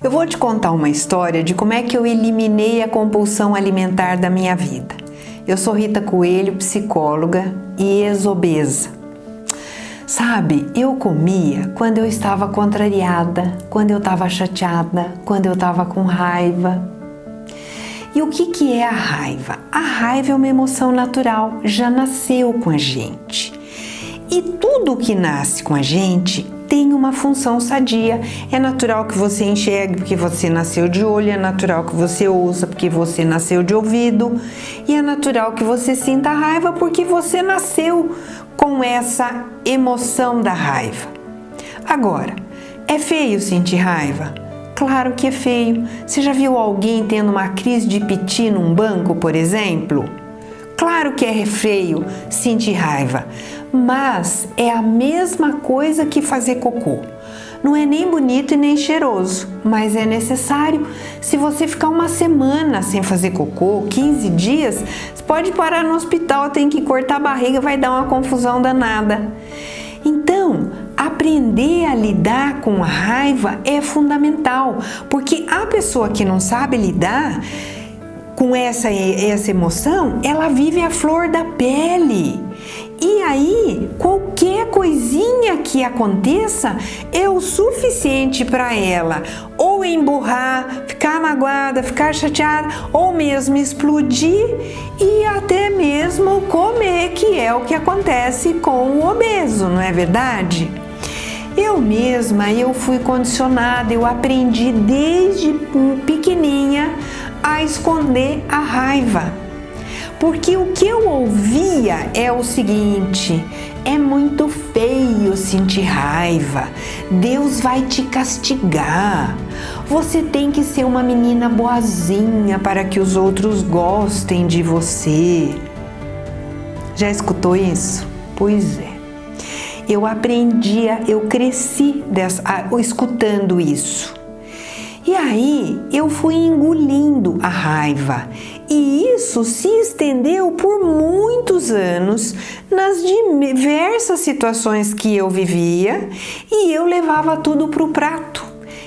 Eu vou te contar uma história de como é que eu eliminei a compulsão alimentar da minha vida. Eu sou Rita Coelho, psicóloga e ex-obesa. Sabe, eu comia quando eu estava contrariada, quando eu estava chateada, quando eu estava com raiva. E o que é a raiva? A raiva é uma emoção natural, já nasceu com a gente. E tudo que nasce com a gente tem uma função sadia. É natural que você enxergue porque você nasceu de olho, é natural que você ouça porque você nasceu de ouvido, e é natural que você sinta raiva porque você nasceu com essa emoção da raiva. Agora, é feio sentir raiva? Claro que é feio. Você já viu alguém tendo uma crise de piti num banco, por exemplo? Claro que é feio sentir raiva, mas é a mesma coisa que fazer cocô. Não é nem bonito e nem cheiroso, mas é necessário. Se você ficar uma semana sem fazer cocô, 15 dias, você pode parar no hospital, tem que cortar a barriga, vai dar uma confusão danada. Então, aprender a lidar com a raiva é fundamental, porque a pessoa que não sabe lidar com essa emoção, ela vive a flor da pele. E aí, qualquer coisinha que aconteça é o suficiente para ela ou emburrar, ficar magoada, ficar chateada, ou mesmo explodir e até mesmo comer, que é o que acontece com o obeso, não é verdade? Eu fui condicionada, eu aprendi desde pequenininha a esconder a raiva. Porque o que eu ouvia é o seguinte: é muito feio sentir raiva, Deus vai te castigar, você tem que ser uma menina boazinha para que os outros gostem de você. Já escutou isso? Pois é. Eu cresci escutando isso. E aí eu fui engolindo a raiva, e isso se estendeu por muitos anos nas diversas situações que eu vivia, e eu levava tudo para o prato.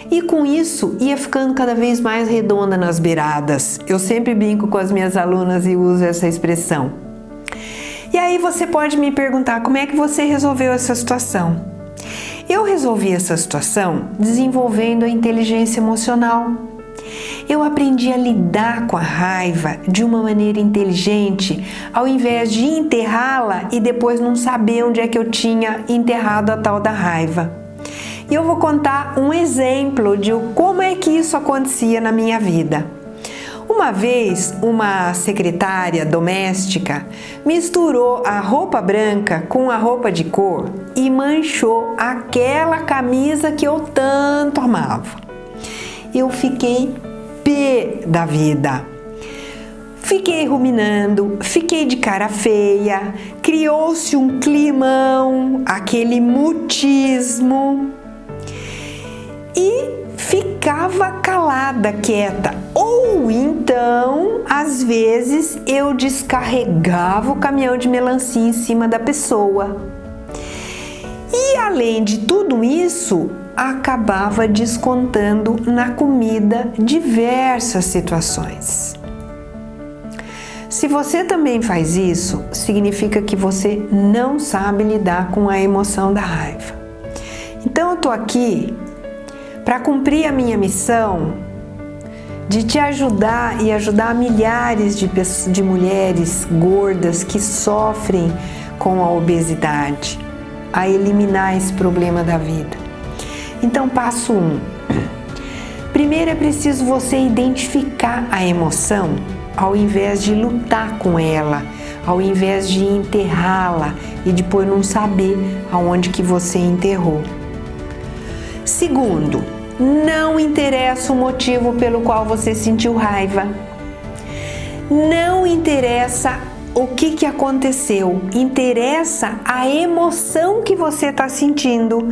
E com isso ia ficando cada vez mais redonda nas beiradas. Eu sempre brinco com as minhas alunas e uso essa expressão. E aí você pode me perguntar, como é que você resolveu essa situação? Eu resolvi essa situação desenvolvendo a inteligência emocional. Eu aprendi a lidar com a raiva de uma maneira inteligente, ao invés de enterrá-la e depois não saber onde é que eu tinha enterrado a tal da raiva. E eu vou contar um exemplo de como é que isso acontecia na minha vida. Uma vez, uma secretária doméstica misturou a roupa branca com a roupa de cor e manchou aquela camisa que eu tanto amava. Eu fiquei pé da vida. Fiquei ruminando, fiquei de cara feia, criou-se um climão, aquele mutismo, e ficava calada, quieta. Ou então, às vezes, eu descarregava o caminhão de melancia em cima da pessoa. E além de tudo isso, acabava descontando na comida diversas situações. Se você também faz isso, significa que você não sabe lidar com a emoção da raiva. Então eu tô aqui para cumprir a minha missão de te ajudar e ajudar milhares de mulheres gordas que sofrem com a obesidade a eliminar esse problema da vida. Então, passo 1. Primeiro é preciso você identificar a emoção ao invés de lutar com ela, ao invés de enterrá-la e depois não saber aonde que você enterrou. Segundo, não interessa o motivo pelo qual você sentiu raiva. Não interessa o que aconteceu, interessa a emoção que você está sentindo.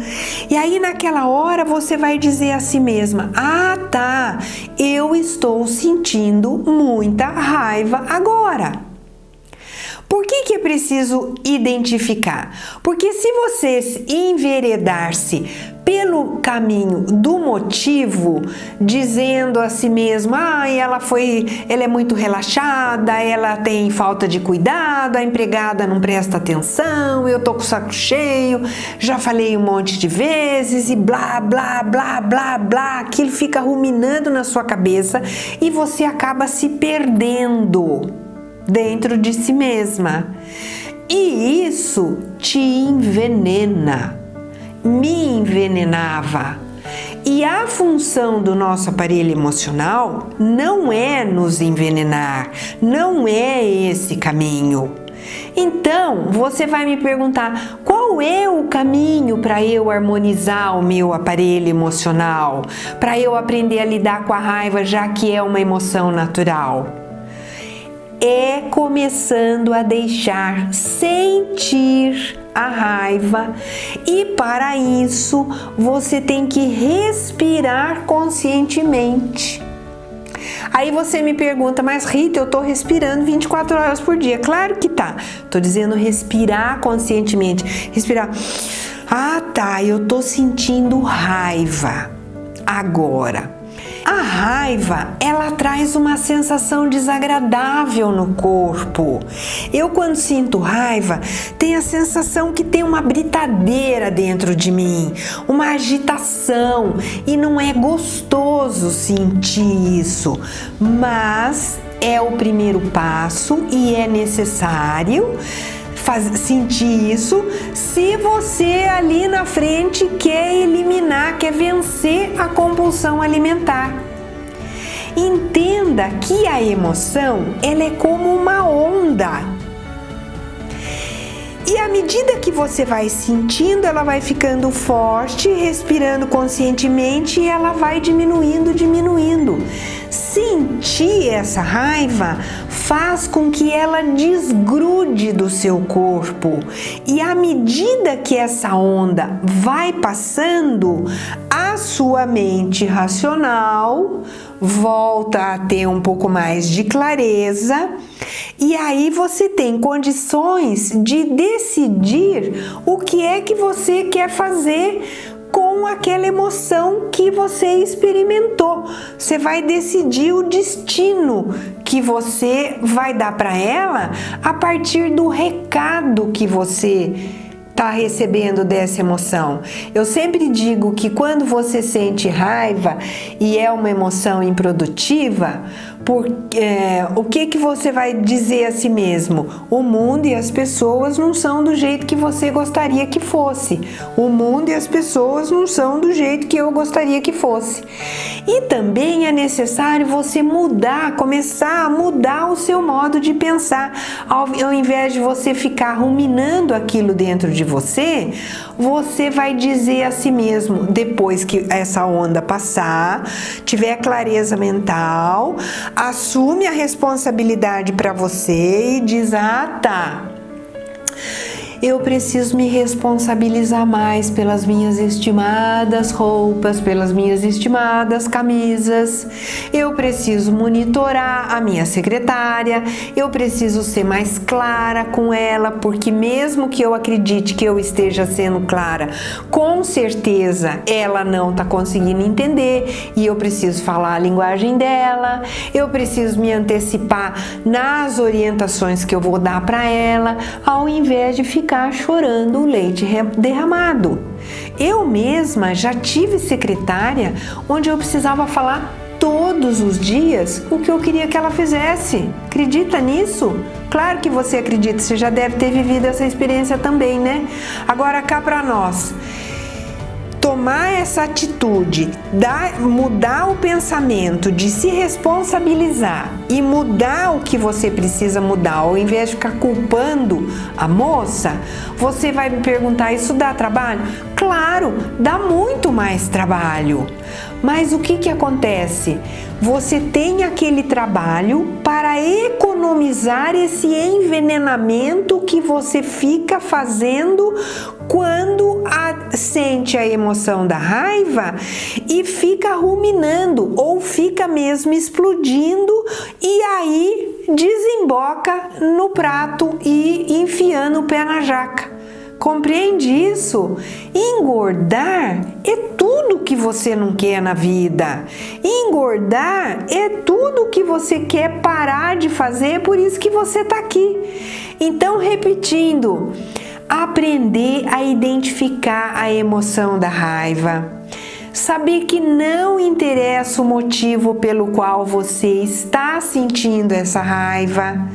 E aí naquela hora você vai dizer a si mesma: ah tá, eu estou sentindo muita raiva agora. Por que é preciso identificar? Porque se você enveredar-se pelo caminho do motivo, dizendo a si mesmo, ela é muito relaxada, ela tem falta de cuidado, a empregada não presta atenção, eu tô com o saco cheio, já falei um monte de vezes e blá, blá, blá, blá, blá, aquilo fica ruminando na sua cabeça e você acaba se perdendo dentro de si mesma. E isso te envenena. Me envenenava. E a função do nosso aparelho emocional não é nos envenenar, não é esse caminho. Então, você vai me perguntar, qual é o caminho para eu harmonizar o meu aparelho emocional? Para eu aprender a lidar com a raiva, já que é uma emoção natural? É começando a deixar sentir a raiva, e para isso você tem que respirar conscientemente. Aí você me pergunta, mas Rita, eu tô respirando 24 horas por dia. Claro que tá. Tô dizendo respirar conscientemente. Respirar. Tá, eu tô sentindo raiva agora. A raiva, ela traz uma sensação desagradável no corpo. Eu, quando sinto raiva, tenho a sensação que tem uma britadeira dentro de mim, uma agitação, e não é gostoso sentir isso, mas é o primeiro passo e é necessário sentir isso se você ali na frente quer eliminar, quer vencer a compulsão alimentar. Entenda que a emoção, ela é como uma onda. E à medida que você vai sentindo, ela vai ficando forte, respirando conscientemente, e ela vai diminuindo. Sentir essa raiva faz com que ela desgrude do seu corpo. E à medida que essa onda vai passando, a sua mente racional volta a ter um pouco mais de clareza, e aí você tem condições de decidir o que é que você quer fazer com aquela emoção que você experimentou. Você vai decidir o destino que você vai dar para ela a partir do recado que você está recebendo dessa emoção. Eu sempre digo que quando você sente raiva e é uma emoção improdutiva, o que você vai dizer a si mesmo? O mundo e as pessoas não são do jeito que você gostaria que fosse. O mundo e as pessoas não são do jeito que eu gostaria que fosse. E também é necessário você começar a mudar o seu modo de pensar. Ao invés de você ficar ruminando aquilo dentro de você, você vai dizer a si mesmo, depois que essa onda passar, tiver clareza mental, assume a responsabilidade para você e diz, tá, eu preciso me responsabilizar mais pelas minhas estimadas roupas, pelas minhas estimadas camisas. Eu preciso monitorar a minha secretária. Eu preciso ser mais clara com ela, porque mesmo que eu acredite que eu esteja sendo clara, com certeza ela não está conseguindo entender e eu preciso falar a linguagem dela. Eu preciso me antecipar nas orientações que eu vou dar para ela, ao invés de ficar chorando o leite derramado. Eu mesma já tive secretária onde eu precisava falar todos os dias o que eu queria que ela fizesse. Acredita nisso? Claro que você acredita, você já deve ter vivido essa experiência também, né? Agora cá para nós. Tomar essa atitude, mudar o pensamento, de se responsabilizar e mudar o que você precisa mudar, ao invés de ficar culpando a moça, você vai me perguntar, isso dá trabalho? Claro, dá muito mais trabalho. Mas o que acontece? Você tem aquele trabalho para economizar esse envenenamento que você fica fazendo quando sente a emoção da raiva e fica ruminando ou fica mesmo explodindo, e aí desemboca no prato e enfiando o pé na jaca. Compreende isso? Engordar é tudo que você não quer na vida. Engordar é tudo que você quer parar de fazer, por isso que você está aqui. Então, repetindo, aprender a identificar a emoção da raiva. Saber que não interessa o motivo pelo qual você está sentindo essa raiva.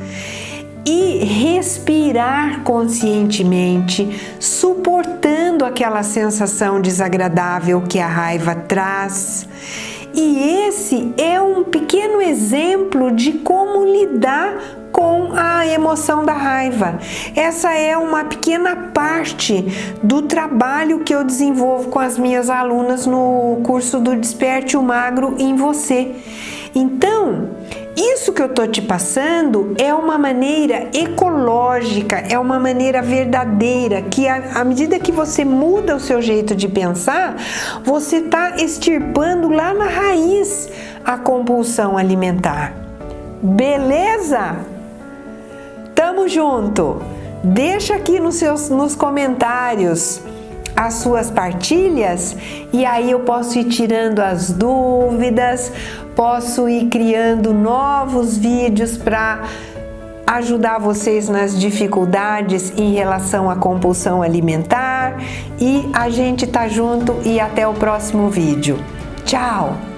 E respirar conscientemente, suportando aquela sensação desagradável que a raiva traz. E esse é um pequeno exemplo de como lidar com a emoção da raiva. Essa é uma pequena parte do trabalho que eu desenvolvo com as minhas alunas no curso do Desperte o Magro em Você. Então, isso que eu estou te passando é uma maneira ecológica, é uma maneira verdadeira, que à medida que você muda o seu jeito de pensar, você está extirpando lá na raiz a compulsão alimentar. Beleza? Tamo junto! Deixa aqui nos comentários as suas partilhas e aí eu posso ir tirando as dúvidas, posso ir criando novos vídeos para ajudar vocês nas dificuldades em relação à compulsão alimentar e a gente tá junto e até o próximo vídeo. Tchau!